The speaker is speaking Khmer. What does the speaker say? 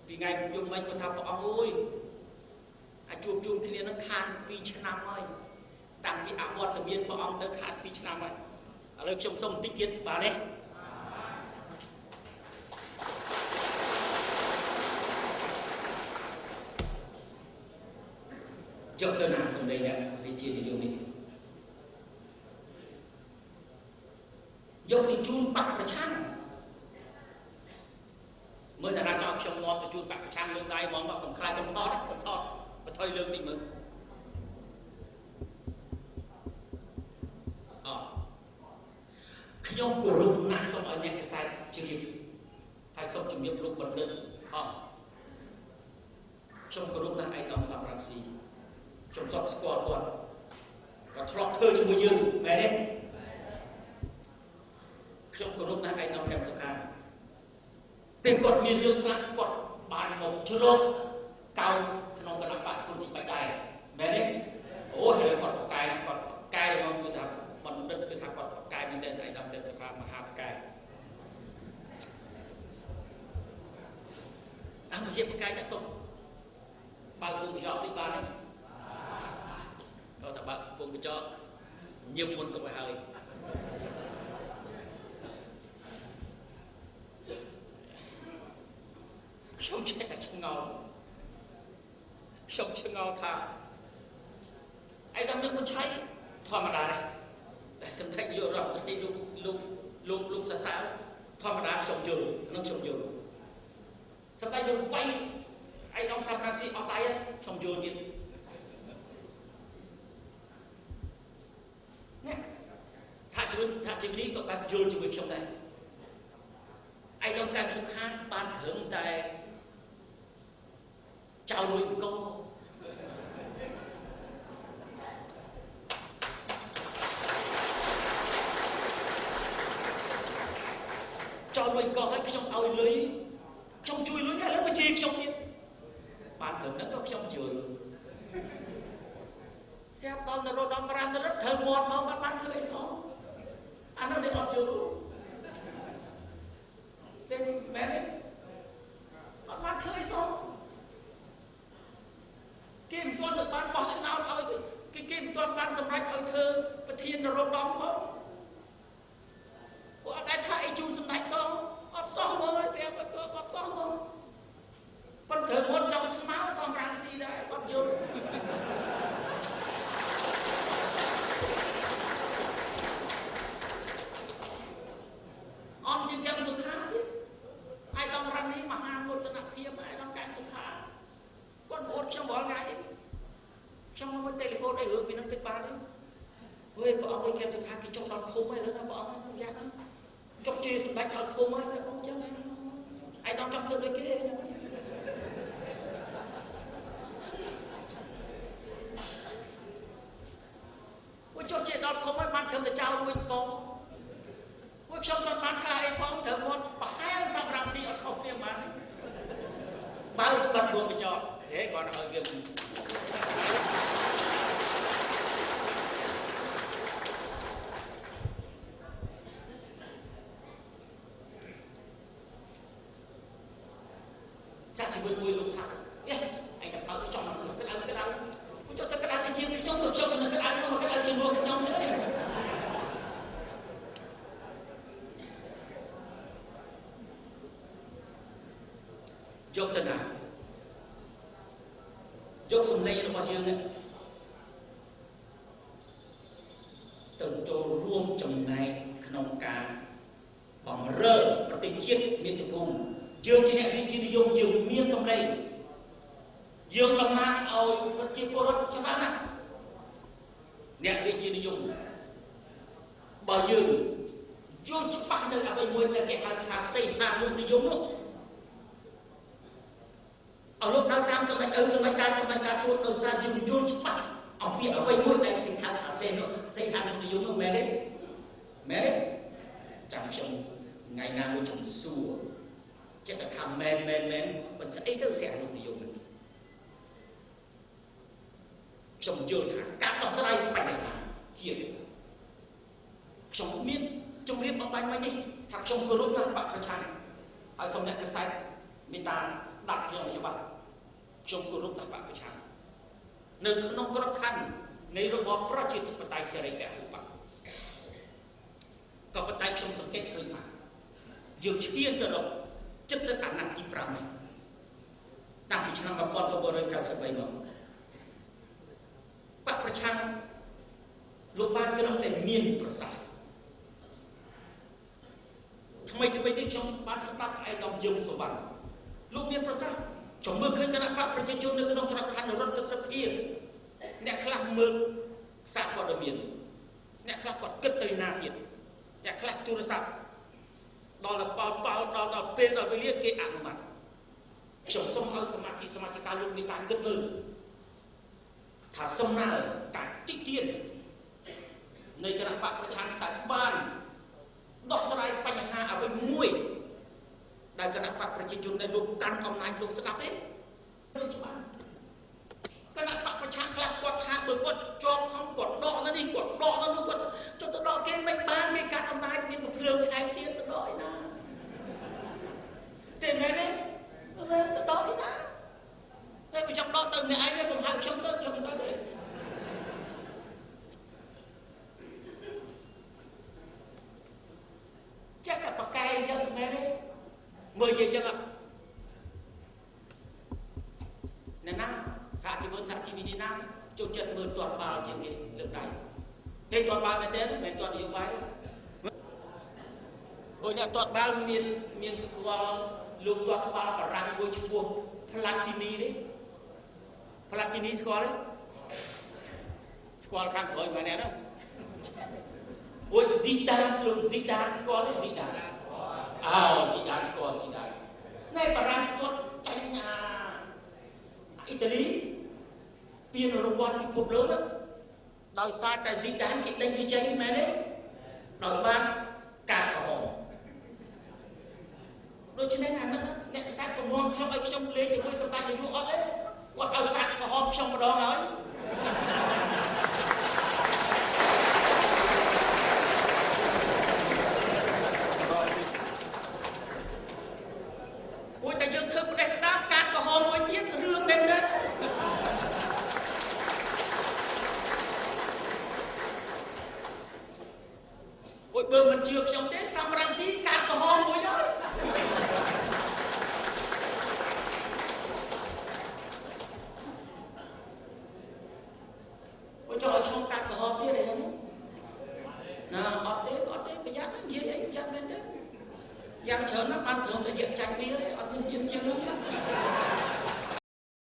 ពីថ្ងៃយប់មិញគាត់ថាព្រះអង្គអើយអាចជួបជុំគ្នានឹងខាត2ឆ្នាំហើយតាំងពីអវត្តមានព្រះអង្គទៅខាត2ឆ្នាំហើយឥឡូវខ្ញុំសុំបន្តិចទៀតបាទទេចុះទៅណាសម្ដីអ្នករាជានិយមនេះយកទៅជូនបកប្រឆាំងមើលតារាចោលខ្ញុំងាប់ទៅជូនបកប្រឆាំងលើកដៃហ្មងមកកំខ្លាចកំថតបន្ថយលើកតិចមើលខ្ញុំគោរពណាស់សូមឲ្យអ្នកកសែតជ្រាបហើយសូមជំរាបលោកបណ្ឌិតខ្ញុំគោរពណាស់ឯកឧត្តមសំរងស៊ីខ្ញុំធ្លាប់ស្គាល់គាត់ធ្លាប់ធ្វើជាមួយយើងមែនទេខ្ញុំគោរពណាស់ឯកឧត្តមព្រះសុខាពេលគាត់មានរឿងខ្លះគាត់បានមកជ្រកកោនក្នុងគណៈបកហ៊ុនស៊ីបាច់ដែរមែនទេអូហើយគាត់ប្រកែគាត់កែរបស់គឺថាបណ្ឌិតគឺថាគាត់ប្រកែមែនទេឯកឧត្តមព្រះសុខាមហាប្រកែមកជាប្រកែតែសុំបើគង់កញ្ចក់តិចបានទេគាត់ថាបើគង់កញ្ចក់ញឹមមុនទៅហើយខ្ញុំចេះតែឆ្ងល់ខ្ញុំឆ្ងល់ថាឯកឧត្តមនឹងមិនឆៃធម្មតាដែរតែសម្ដេចយករដ្ឋមន្ត្រីលោកសរសើរធម្មតាខ្ញុំយល់នឹងខ្ញុំយល់សម្ដេចលោកបៃឯកឧត្តមសំរងស៊ីអត់ដៃខ្ញុំយល់ទៀតណាថាជំនាញក៏បែបយល់ជាមួយខ្ញុំដែរឯកឧត្តមកាន់សុខាបានត្រឹមតែចៅលួយអង្គចៅលួយអង្គឲ្យខ្ញុំឲ្យលុយខ្ញុំជួយលុយឥឡូវមកជាខ្ញុំទៀតបានត្រឹមហ្នឹងក៏ខ្ញុំយល់ស្រាប់ដល់នរោត្តមរណរដ្ឋធ្វើមាត់មកបានធ្វើអីសោះអានោះនេះអត់យល់តែមែនទេអត់បានធ្វើអីសោះគេមិនទាន់ទៅបានបោះឆ្នោតឲ្យគេមិនទាន់បានសម្រេចឲ្យធ្វើប្រធាននរោត្តមផងពួកអត់ដែរថាអីជូនសម្ដេចសោះអត់សោះមើលឲ្យប្រាប់គាត់អត់សោះមើលប៉ុន្តែមុនចង់ស្មៅសំរាំងស៊ីដែរអត់យល់អមជាងយ៉ាងសុខាទៀតឯកឧត្តមរ៉ានីមហាមោទនភាពឯកឧត្តមកាន់សុខាគាត់អួតខ្ញុំរាល់ថ្ងៃខ្ញុំមកទូរស័ព្ទអីរឿងពីនឹងទឹកបានទេហេព្រះអង្គអើយកាន់សុខាគេចុះដល់ឃុំហើយលើណាព្រះអង្គយ៉ាប់ចុះជាសម្ដេចដល់ឃុំហើយតែបងចឹងឯងឯកឧត្តមចង់ធ្វើដូចគេពួកចុះជាដល់ឃុំហើយបានត្រឹមតែចោលមួយកងពួកខ្ញុំគាត់បានថាអីផងត្រូវមកប្រហែលសំរងស៊ីអត់ខុសគ្នាបានបើបាត់វងកញ្ចក់ហេគាត់ឲ្យវាសាក់ជាមួយមួយលោកថាអេឯងទៅចង់ក្តៅពួកចុះទៅក្តៅទៅជាងខ្ញុំពួកខ្ញុំនឹងក្តៅខ្ញុំមកក្តៅជាមួយខ្ញុំទេយកទៅណាយកសម្លេងរបស់យើងទៅចូលរួមចំណែកក្នុងការបំរើប្រទេសជាតិមាតុភូមិយើងជាអ្នករាជានិយមយើងមានសម្លេងយើងតំណាងឲ្យប្រជាពលរដ្ឋច្រើនណាស់អ្នករាជានិយមបើយើងយល់ច្បាស់នៅអ្វីមួយដែលគេហៅថាសេនានុនិយមនោះអរលោកដល់តាមសម្ដេចសម្ដេចការសម្ដេចការទូតដោយសារយើងយល់ច្បាស់អំពីអ្វីមួយដែលគេហៅថាសេនានុនិយមនោះមែនទេមែនទេចាំខ្ញុំថ្ងៃណាមួយខ្ញុំសួរចិត្តថាមែនមិនស្អីទៅសេនានុនិយមខ្ញុំយល់ថាការដោះស្រាយបញ្ហាជាតិខ្ញុំមានជំរាបបំបញ្ញមិញនេះថាខ្ញុំគោរពណាស់បកប្រឆាំងហើយសូមអ្នកកសែតមេត្តា ដាប់ខ្ញុំច្បាស់ខ្ញុំគោរពដល់បកប្រឆាំងនៅក្នុងក្របខ័ណ្ឌនៃរបបប្រជាធិបតេយ្យសេរីពហុបកក៏ប៉ុន្តែខ្ញុំសង្កេតឃើញថាយើងឈានទៅរកចិត្តទៅអាណត្តិទី5ហើយតាំងពីឆ្នាំ1993មកបកប្រឆាំងលោកបានត្រឹមតែមានប្រសាសន៍ថ្មីនេះខ្ញុំបានស្ដាប់ឯកឧត្តមយងសុវណ្ណលោកមានប្រសាសន៍ខ្ញុំមើលឃើញគណៈបកប្រជាជននៅក្នុងក្របខ័ណ្ឌរដ្ឋសភាអ្នកខ្លះមើលសារព័ត៌មានអ្នកខ្លះគាត់គិតទៅណាទៀតអ្នកខ្លះទូរស័ព្ទដល់ប៉ោដល់ពេលដល់វេលាគេអនុម័តខ្ញុំសូមឲ្យសមាជិកលោកមានការគិតមើលថាសំណើការតិចទៀតនៃគណៈបកប្រឆាំងតែបានដោះស្រាយបញ្ហាអ្វីមួយដែលគណៈបកប្រជាជនដែលលោកកាន់អំណាចលោកស្ដាប់ទេលោកច្បាស់គណៈបកប្រឆាំងខ្លះគាត់ថាបើគាត់ជាប់ក្នុងគាត់ដកទៅនេះគាត់ដកទៅនោះគាត់ចុះទៅដកគេមិនបានគេកាត់អំណាចមានកំភ្លើងថែមទៀតទៅដកឯណាទេមែនទេទៅដកឯណាតែបើចង់ដកទៅអ្នកឯងទេកុំហៅខ្ញុំទៅទេចេះតែបកកែអញ្ចឹងមែនទេមើលនិយាយអញ្ចឹងណែណាសហជីវនីណាចូលចិត្តមើលទាត់បាល់ជាងគេលើកដៃនេះទាត់បាល់មែនទេមិនទាត់នយោបាយទេអូអ្នកទាត់បាល់មានស្គាល់លោកទាត់បាល់បារាំងមួយឈ្មោះផ្លាទីនីទេផ្លាទីនីស្គាល់ទេស្គាល់ខាងក្រោយមែនទេណាអូស៊ីដានលោកស៊ីដានស្គាល់ទេស៊ីដានស៊ីដានស្គាល់ស៊ីដានណែបារាំងគាត់ចាញ់អ៊ីតាលីពានរង្វាន់ពិភពលោកដោយសារតែស៊ីដានគេដេញគេចេញមែនទេដោយបានការកំហុសដូច្នេះអានោះអ្នកខ្សែកំងខ្ញុំឲ្យខ្ញុំលេងជាមួយសម្ដេចនាយកអត់ទេគាត់ឲ្យកាត់កំហុសខ្ញុំម្ដងហើយតែយើងធ្វើផ្ដេសផ្ដាំកាត់កំហុសមួយទៀតរឿងមែនទេបើមិនជឿខ្ញុំទេសំរងស៊ីកាត់កំហុសមួយដែរចង់ឲ្យខ្ញុំកាត់កំហុសទៀតអីហ្នឹងណាអត់ទេប្រយ័ត្ននិយាយអីប្រយ័ត្នមែនទេយ៉ាងច្រើនណាស់បានត្រឹមតែយកចាច់វាទេអត់មានជាងនោះ